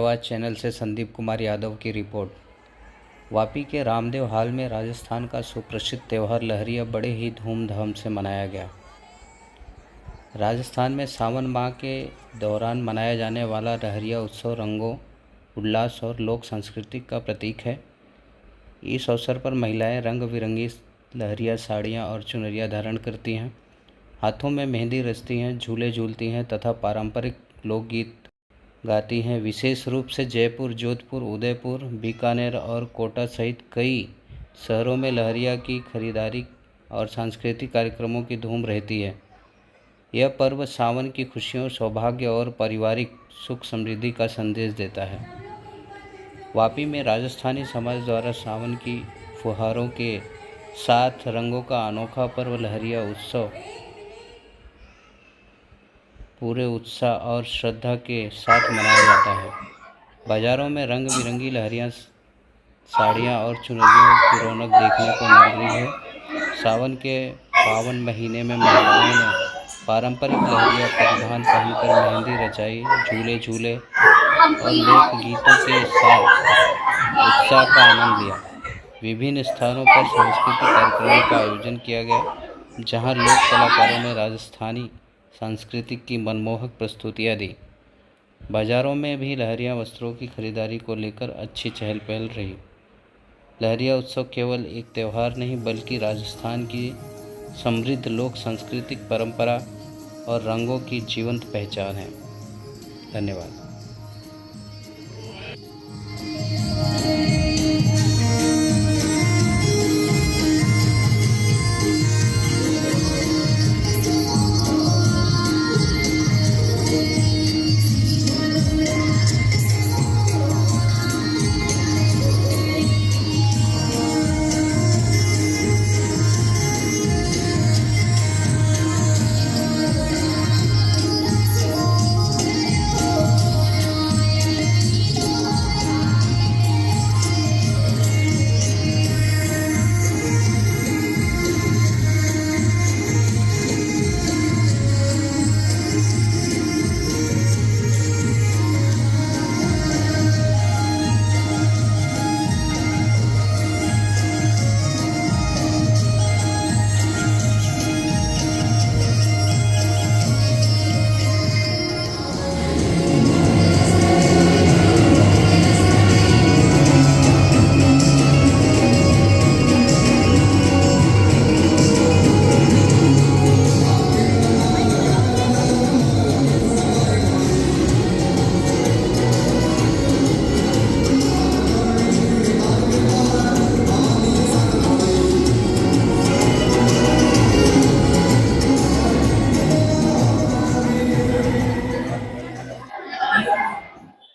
आवाज़ चैनल से संदीप कुमार यादव की रिपोर्ट। वापी के रामदेव हॉल में राजस्थान का सुप्रसिद्ध त्यौहार लहरिया बड़े ही धूमधाम से मनाया गया। राजस्थान में सावन माह के दौरान मनाया जाने वाला लहरिया उत्सव रंगों, उल्लास और लोक संस्कृति का प्रतीक है। इस अवसर पर महिलाएं रंग बिरंगी लहरिया साड़ियाँ और चुनरियाँ धारण करती हैं, हाथों में मेहंदी रचती हैं, झूले झूलती हैं तथा पारंपरिक लोकगीत गाती हैं। विशेष रूप से जयपुर, जोधपुर, उदयपुर, बीकानेर और कोटा सहित कई शहरों में लहरिया की खरीदारी और सांस्कृतिक कार्यक्रमों की धूम रहती है। यह पर्व सावन की खुशियों, सौभाग्य और पारिवारिक सुख समृद्धि का संदेश देता है। वापी में राजस्थानी समाज द्वारा सावन की फुहारों के साथ रंगों का अनोखा पर्व लहरिया उत्सव पूरे उत्साह और श्रद्धा के साथ मनाया जाता है। बाज़ारों में रंग बिरंगी लहरियाँ, साड़ियाँ और चुनरियों की रौनक देखने को मिल रही है। सावन के पावन महीने में महिलाओं ने पारंपरिक लहरिया परिधान पहनकर मेहंदी रचाई, झूले झूले और लोक गीतों के साथ उत्साह का आनंद लिया। विभिन्न स्थानों पर सांस्कृतिक कार्यक्रमों का आयोजन किया गया, जहां लोक कलाकारों ने राजस्थानी सांस्कृतिक की मनमोहक प्रस्तुतियां दी। बाज़ारों में भी लहरिया वस्त्रों की खरीदारी को लेकर अच्छी चहल पहल रही। लहरिया उत्सव केवल एक त्यौहार नहीं बल्कि राजस्थान की समृद्ध लोक सांस्कृतिक परंपरा और रंगों की जीवंत पहचान है। धन्यवाद।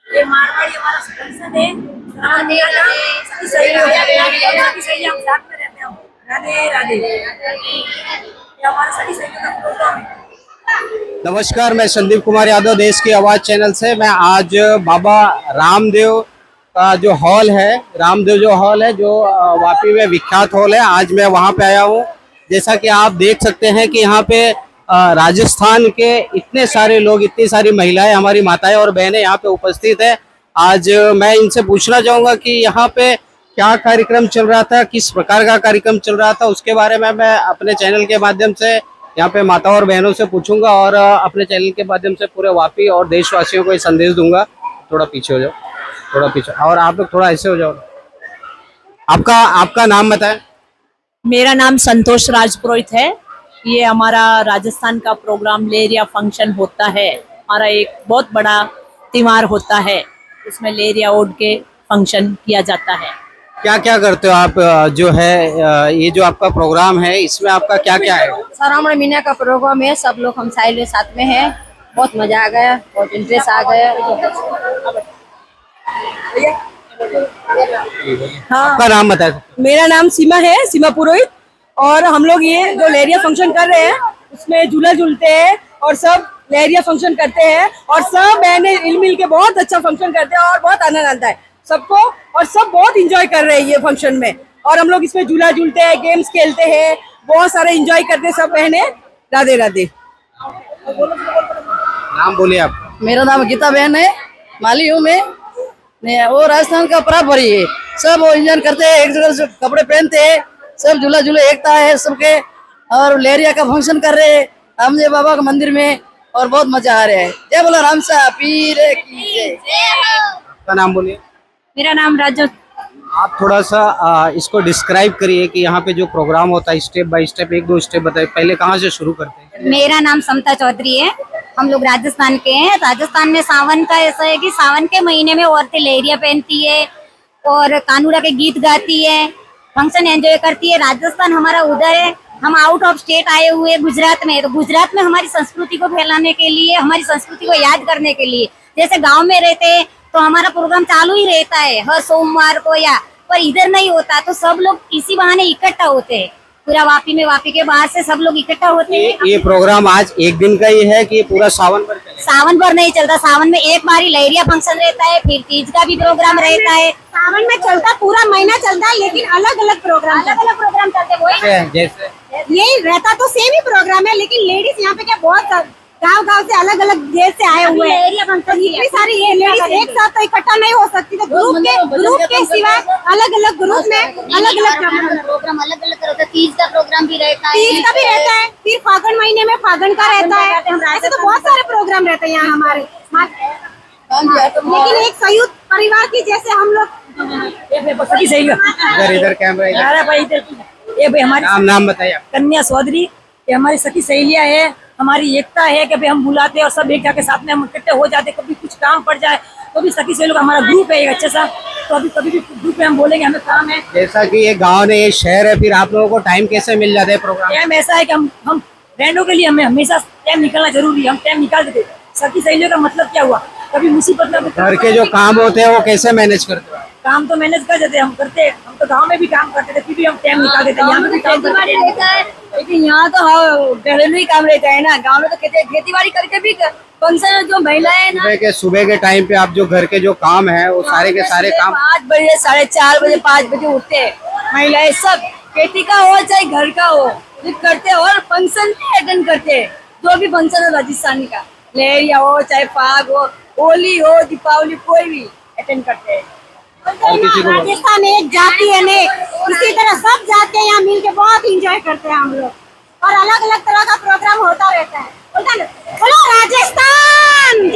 ये मारवाड़ी हमारा संसद है। राधे राधे सही हो जाए, सही हम साथ में रहते हो। राधे राधे। ये हमारा सही का प्रोग्राम है। नमस्कार, मैं संदीप कुमार यादव देश की आवाज़ चैनल से। मैं आज बाबा रामदेव का जो हॉल है, रामदेव जो हॉल है जो वापी में विख्यात हॉल है, आज मैं वहाँ पे आया हूँ। जैसा कि आप देख सकते हैं कि यहाँ पे राजस्थान के इतने सारे लोग, इतनी सारी महिलाएं, हमारी माताएं और बहनें यहाँ पे उपस्थित है। आज मैं इनसे पूछना चाहूँगा कि यहाँ पे क्या कार्यक्रम चल रहा था, किस प्रकार का कार्यक्रम चल रहा था, उसके बारे में मैं अपने चैनल के माध्यम से यहाँ पे माता और बहनों से पूछूंगा और अपने चैनल के माध्यम से पूरे वापी और देशवासियों को ये संदेश दूंगा। थोड़ा पीछे हो जाओ, थोड़ा पीछे, और आप लोग थोड़ा ऐसे हो जाओ। आपका नाम बताएं। मेरा नाम संतोष राजपुरोहित है। ये हमारा राजस्थान का प्रोग्राम लेरिया फंक्शन होता है। हमारा एक बहुत बड़ा त्योहार होता है, उसमें लेरिया ओढ़ के फंक्शन किया जाता है। क्या क्या करते हो आप? जो है ये जो आपका प्रोग्राम है, इसमें आपका क्या क्या है? श्रावण महीने का प्रोग्राम है। सब लोग हम साइड साथ में हैं। बहुत मजा आ गया, बहुत इंटरेस्ट आ गया। हाँ, आपका नाम बताएं। मेरा नाम सीमा है, सीमा पुरोहित। और हम लोग ये जो लेरिया फंक्शन कर रहे हैं उसमें झूला झूलते हैं और सब लेरिया फंक्शन करते हैं और सब बहनें मिल मिल के बहुत अच्छा फंक्शन करते हैं और बहुत आनंद आता है सबको, और सब बहुत इंजॉय कर रहे हैं ये फंक्शन में। और हम लोग इसमें झूला झूलते हैं, गेम्स खेलते हैं, बहुत सारे इंजॉय करते हैं सब बहनें। राधे राधे। नाम बोलिए आप। मेरा नाम गीता बहन है, माली हूँ मैं। नहीं, वो राजस्थान का बराबर ही है। सब वो इंजॉय करते हैं, एक जगह से कपड़े पहनते हैं, सब झूला झूले एकता है सबके। और लेरिया का फंक्शन कर रहे हैं रामदेव बाबा के मंदिर में, और बहुत मजा आ रहा है। जय बोला रामसा पीर की जय। आपका नाम बोलिए। मेरा नाम राजू। आप थोड़ा सा इसको डिस्क्राइब करिए कि यहाँ पे जो प्रोग्राम होता है स्टेप बाय स्टेप, एक दो स्टेप बताइए। पहले कहाँ से शुरू करते हैं? मेरा नाम समता चौधरी है। हम लोग राजस्थान के हैं। राजस्थान में सावन का ऐसा है कि सावन के महीने में औरतें लेहरिया पहनती है और कानूड़ा के गीत गाती है, फंक्शन एंजॉय करती है। राजस्थान हमारा उधर है, हम आउट ऑफ स्टेट आए हुए गुजरात में। तो गुजरात में हमारी संस्कृति को फैलाने के लिए, हमारी संस्कृति को याद करने के लिए, जैसे गांव में रहते हैं तो हमारा प्रोग्राम चालू ही रहता है हर सोमवार को, या पर इधर नहीं होता तो सब लोग इसी बहाने इकट्ठा होते हैं। पूरा वापी में, वापी के बाहर से सब लोग इकट्ठा होते हैं। ये प्रोग्राम आज एक दिन का ही है कि ये पूरा सावन भर चलेगा? सावन भर नहीं चलता, सावन में एक बार ही लहरिया फंक्शन रहता है, फिर तीज का भी प्रोग्राम रहता है। सावन में चलता, पूरा महीना चलता है, लेकिन अलग अलग प्रोग्राम चलते हैं। वही जैसे यही रहता तो सेम ही प्रोग्राम है, लेकिन लेडीज यहाँ पे क्या बहुत गांव से अलग अलग देश से आए हुए हैं। इतनी सारी ये लेडीज एक साथ तो इकट्ठा नहीं हो सकती, तो ग्रुप के सिवा अलग अलग ग्रुप में अलग अलग प्रोग्राम अलग अलग रहता है। तीज का प्रोग्राम भी रहता है, तीज का भी रहता है, फिर फागुन महीने में फागुन का रहता है। ऐसे तो बहुत सारे प्रोग्राम रहते हैं यहाँ हमारे। लेकिन एक संयुक्त परिवार की जैसे हम लोग सही इधर कैमरा ये भाई हमारी नाम बताइए। कन्या चौधरी, ये हमारी सखी सहेलियां है। हमारी एकता है कि भाई हम बुलाते हैं और सब एक जाके साथ में हम इकट्ठे हो जाते। कभी कुछ काम पड़ जाए तो भी सखी सहेलियों का हमारा ग्रुप है एक अच्छा सा, तो अभी कभी भी ग्रुप में हम बोलेंगे हमें काम है। जैसा कि ये गांव है, ये शहर है, फिर आप लोगों को टाइम कैसे मिल जाता है प्रोग्राम? टाइम ऐसा है कि हम फ्रेंडों के लिए हमें हमेशा टाइम निकालना जरूरी है। हम टाइम निकाल देते। सखी सहेलियों का मतलब क्या हुआ, कभी मुसीबत में घर के जो काम होते हैं वो कैसे मैनेज करते हो? काम तो मैनेज कर देते, हम करते। हम तो गांव में भी काम करते थे, फिर भी हम टाइम निकाल देते। यहाँ पे भी काम करते हैं, लेकिन यहाँ तो घरेलू ही काम रहता है ना। गांव में तो खेती बाड़ी करके भी फंक्शन जो महिलाएं ना, सुबह के टाइम पे आप जो घर के जो काम है वो सारे के सारे काम 5 बजे 4:30 बजे 5 बजे उठते हैं महिलाएं। सब खेती का हो चाहे घर का हो करते हैं, और फंक्शन भी अटेंड करते हैं। जो भी फंक्शन हो राजस्थानी का, लहरिया हो चाहे फाग हो, होली हो, दीपावली, कोई भी अटेंड करते हैं। राजस्थान एक जाति है ने, इसी तरह सब जाते यहाँ मिल के बहुत इंजॉय करते हैं हम लोग, और अलग अलग तरह का प्रोग्राम होता रहता है। बोलो राजस्थान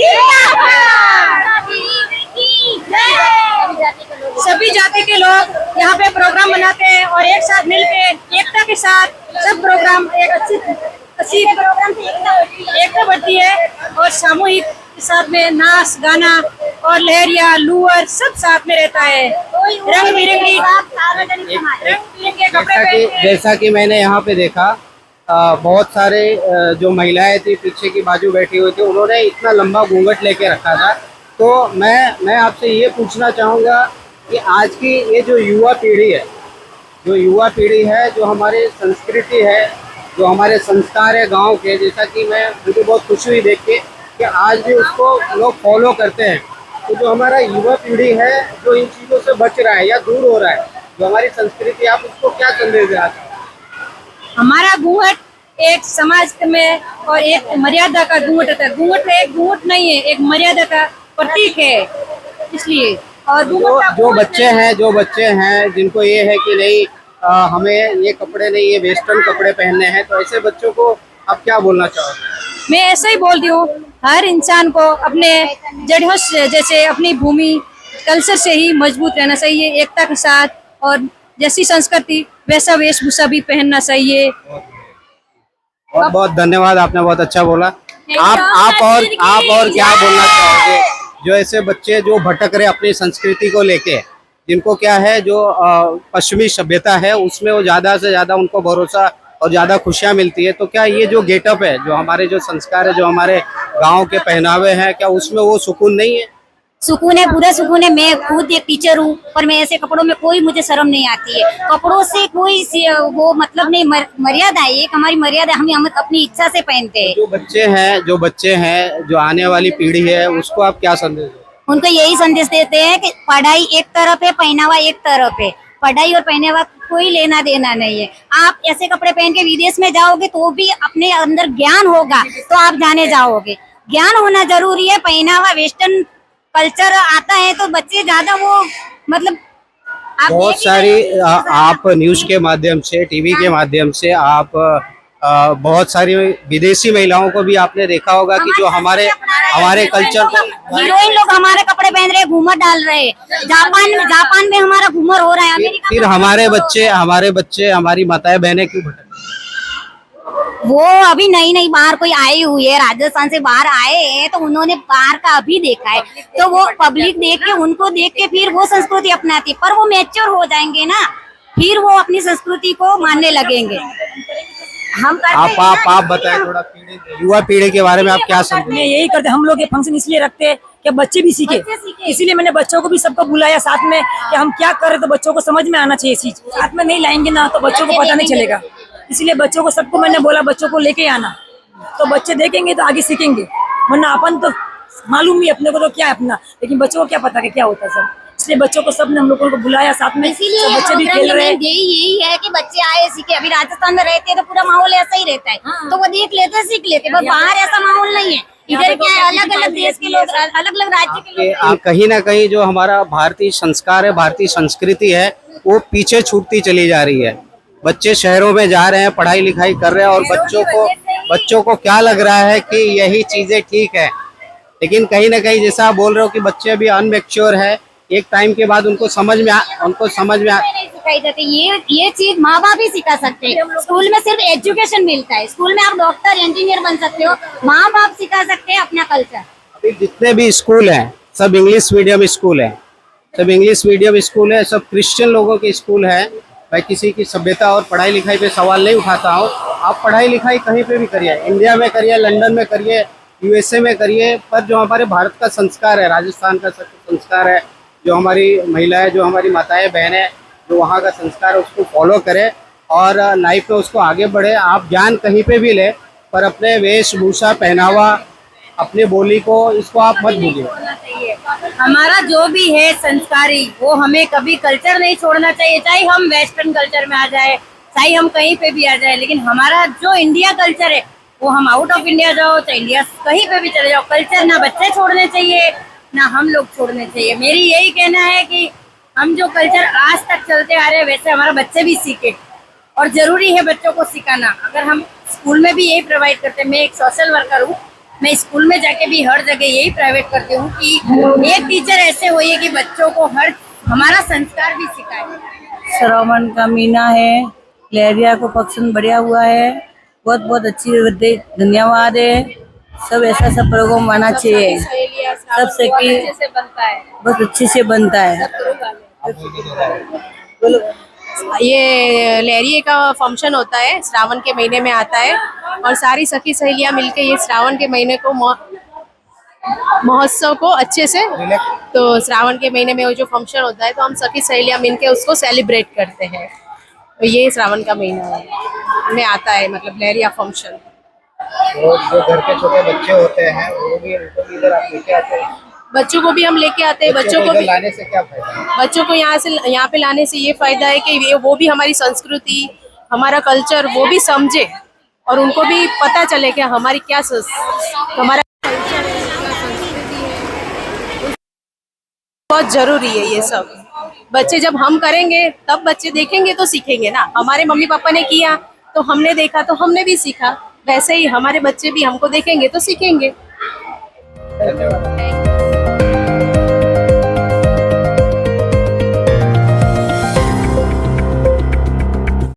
सभी जाति के लोग यहाँ पे प्रोग्राम मनाते हैं और एक साथ मिलके एकता के साथ सब प्रोग्राम एक अच्छी प्रोग्राम से एकता बढ़ती है। और सामूहिक के साथ में नाच गाना और लहरिया लूअर सब साथ में रहता है। रंग बिरंगी कपड़े जैसा कि मैंने यहाँ पे देखा बहुत सारे जो महिलाएं थी पीछे की बाजू बैठी हुई थी, उन्होंने इतना लंबा घूंघट लेके रखा था। तो मैं आपसे ये पूछना चाहूँगा कि आज की ये जो युवा पीढ़ी है, जो हमारी संस्कृति है, जो हमारे संस्कार है गांव के, जैसा कि मुझे बहुत खुशी हुई देख के कि आज भी उसको लोग फॉलो करते हैं। तो जो हमारा युवा पीढ़ी है जो इन चीज़ों से बच रहा है या दूर हो रहा है, जो हमारी संस्कृति, आप उसको क्या संदेश देना चाहते हैं? हमारा घूंघट एक समाज में और एक मर्यादा का घूंघट होता है। घूंघट एक घूंघट नहीं है, एक मर्यादा का प्रतीक है। इसलिए और जो बच्चे हैं जिनको ये है कि नहीं हमें ये कपड़े नहीं, ये वेस्टर्न कपड़े पहनने हैं, तो ऐसे बच्चों को आप क्या बोलना चाहोगे? मैं ऐसा ही बोलती हूँ, हर इंसान को अपने जड़ों से, जैसे अपनी भूमि कल्चर से ही मजबूत रहना चाहिए, एकता के साथ, और जैसी संस्कृति वैसा वेशभूषा भी पहनना चाहिए। बहुत बहुत धन्यवाद, आपने बहुत अच्छा बोला। आप और क्या बोलना चाहोगे जो ऐसे बच्चे जो भटक रहे अपनी संस्कृति को लेके, जिनको क्या है जो पश्चिमी सभ्यता है उसमें वो ज्यादा से ज्यादा उनको भरोसा और ज्यादा खुशियां मिलती है, तो क्या ये जो गेटअप है, जो हमारे जो संस्कार है, जो हमारे गांव के पहनावे हैं, क्या उसमें वो सुकून नहीं है? सुकून है, पूरा सुकून है। मैं खुद एक टीचर हूँ, पर मैं ऐसे कपड़ों में कोई मुझे शर्म नहीं आती है। कपड़ों से कोई वो मतलब नहीं, मर्यादा है, एक हमारी मर्यादा, हम अपनी इच्छा से पहनते हैं। जो बच्चे हैं जो आने वाली पीढ़ी है, उसको आप क्या संदेश देते? उनको यही संदेश देते हैं कि पढ़ाई एक तरफ है, पहनावा एक तरफ है। पढ़ाई और पहनावा कोई लेना देना नहीं है। आप ऐसे कपड़े पहन के विदेश में जाओगे तो भी अपने अंदर ज्ञान होगा तो आप जाने जाओगे। ज्ञान होना जरूरी है। पहनावा वेस्टर्न कल्चर आता है तो बच्चे ज्यादा वो मतलब आप बहुत देख ही सारी रहे हो, आप न्यूज के माध्यम से, टीवी के माध्यम से आप बहुत सारी विदेशी महिलाओं को भी आपने देखा होगा कि जो हमारे कल्चर को हीरोइन लोग हमारे कपड़े पहन रहे हैं, घूमर डाल रहे हैं। जापान में हमारा घूमर हो रहा है, अमेरिका फिर में हमारे बच्चे हमारी माताएं बहनें क्यों भटक? वो अभी नई नई बाहर कोई आई हुई है, राजस्थान से बाहर आए हैं तो उन्होंने बाहर का अभी देखा है, तो वो पब्लिक देख के उनको देख के फिर वो संस्कृति अपनाती, पर वो मैच्योर हो जाएंगे ना, फिर वो अपनी संस्कृति को मानने लगेंगे। हम करते आप बताएं थोड़ा युवा पीढ़ी के बारे में आप क्या समझते हैं? यही करते, हम लोग ये फंक्शन इसलिए रखते हैं कि बच्चे भी सीखे, इसीलिए मैंने बच्चों को भी सबको बुलाया साथ में कि हम क्या कर रहे, तो बच्चों को समझ में आना चाहिए चीज। साथ में नहीं लाएंगे ना तो बच्चों को पता नहीं चलेगा, इसलिए बच्चों को सबको मैंने बोला बच्चों को लेके आना, तो बच्चे देखेंगे तो आगे सीखेंगे, वरना अपन तो मालूम ही अपने को तो क्या है अपना, लेकिन बच्चों को क्या पता कि क्या होता है सब, इसलिए बच्चों को सबने हम लोगों को बुलाया साथ में, इसीलिए बच्चे भी खेल रहे हैं। यही है कि बच्चे आए सीखे। अभी राजस्थान में रहते हैं तो पूरा माहौल ऐसा ही रहता है, तो वो देख लेते सीख लेते, बस बाहर ऐसा माहौल नहीं है। इधर क्या है, अलग अलग देश के लोग, अलग अलग राज्य के लोग, कहीं ना कहीं जो हमारा भारतीय संस्कार है, भारतीय संस्कृति है, वो पीछे छूटती चली जा रही है। बच्चे शहरों में जा रहे हैं, पढ़ाई लिखाई कर रहे हैं, और बच्चों को क्या लग रहा है कि यही चीजें ठीक है, लेकिन कहीं ना कहीं जैसा आप बोल रहे हो कि बच्चे अभी अनमेच्योर है, एक टाइम के बाद उनको समझ में नहीं सिखाई जाती। ये चीज माँ बाप ही सिखा सकते हैं। स्कूल में सिर्फ एजुकेशन मिलता है, स्कूल में आप डॉक्टर इंजीनियर बन सकते हो, माँ बाप सिखा सकते हैं अपना कल्चर। अभी जितने भी स्कूल हैं सब इंग्लिश मीडियम स्कूल है, सब क्रिश्चियन लोगों के स्कूल है। मैं किसी की सभ्यता और पढ़ाई लिखाई पे सवाल नहीं उठाता हूँ, आप पढ़ाई लिखाई कहीं पे भी करिए, इंडिया में करिए, लंदन में करिए, यूएसए में करिए, पर जो हमारे भारत का संस्कार है, राजस्थान का संस्कार है, जो हमारी महिलाएं, जो हमारी माताएं बहनें, जो वहाँ का संस्कार है, उसको फॉलो करें और लाइफ में उसको आगे बढ़े। आप ज्ञान कहीं पे भी ले, पर अपने वेशभूषा, पहनावा, अपनी बोली को, इसको आप मत भूलिए। हमारा जो भी है संस्कारी, वो हमें कभी कल्चर नहीं छोड़ना चाहिए, चाहे हम वेस्टर्न कल्चर में आ जाए, चाहे हम कहीं पे भी आ जाए, लेकिन हमारा जो इंडिया कल्चर है, वो हम आउट ऑफ इंडिया जाओ चाहे इंडिया कहीं पे भी चले जाओ, कल्चर ना बच्चे छोड़ने चाहिए ना हम लोग छोड़ने चाहिए। मेरी यही कहना है कि हम जो कल्चर आज तक चलते आ रहे हैं वैसे हमारा बच्चे भी सीखे, और जरूरी है बच्चों को सिखाना। अगर हम स्कूल में भी यही प्रोवाइड करते हैं, मैं एक सोशल वर्कर हूँ, मैं स्कूल में जाके भी हर जगह यही प्राइवेट करती हूँ कि एक टीचर ऐसे होइए कि बच्चों को हमारा संस्कार भी सिखाए। श्रावण का महीना है, लहरिया को फंक्शन बढ़िया हुआ है, बहुत बहुत अच्छी, धन्यवाद है। सब ऐसा सब प्रोग्राम आना चाहिए, सबसे की बहुत अच्छे से बनता है। ये लहरिये का फंक्शन होता है, श्रावण के महीने में आता है, और सारी सखी सहेलियां मिलके ये श्रावण के महीने को महोत्सव को अच्छे से, तो श्रावण के महीने में वो जो फंक्शन होता है तो हम सखी सहेलियां मिलके उसको सेलिब्रेट करते हैं। तो ये श्रावण का महीना में आता है, मतलब लहरिया फंक्शन। और जो घर के छोटे बच्चे होते हैं वो भी, उनको भी इधर आप लेके आते हैं? बच्चों को भी हम लेके आते हैं। बच्चों को भी लाने से क्या फायदा? बच्चों को यहाँ पे लाने से ये फायदा है कि वो भी हमारी संस्कृति, हमारा कल्चर वो भी समझे, और उनको भी पता चले कि हमारी क्या हमारा कल्चर है, क्या संस्कृति है। बहुत जरूरी है ये सब। बच्चे जब हम करेंगे तब बच्चे देखेंगे तो सीखेंगे ना। हमारे मम्मी पापा ने किया तो हमने देखा तो हमने भी सीखा, वैसे ही हमारे बच्चे भी हमको देखेंगे तो सीखेंगे। धन्यवाद।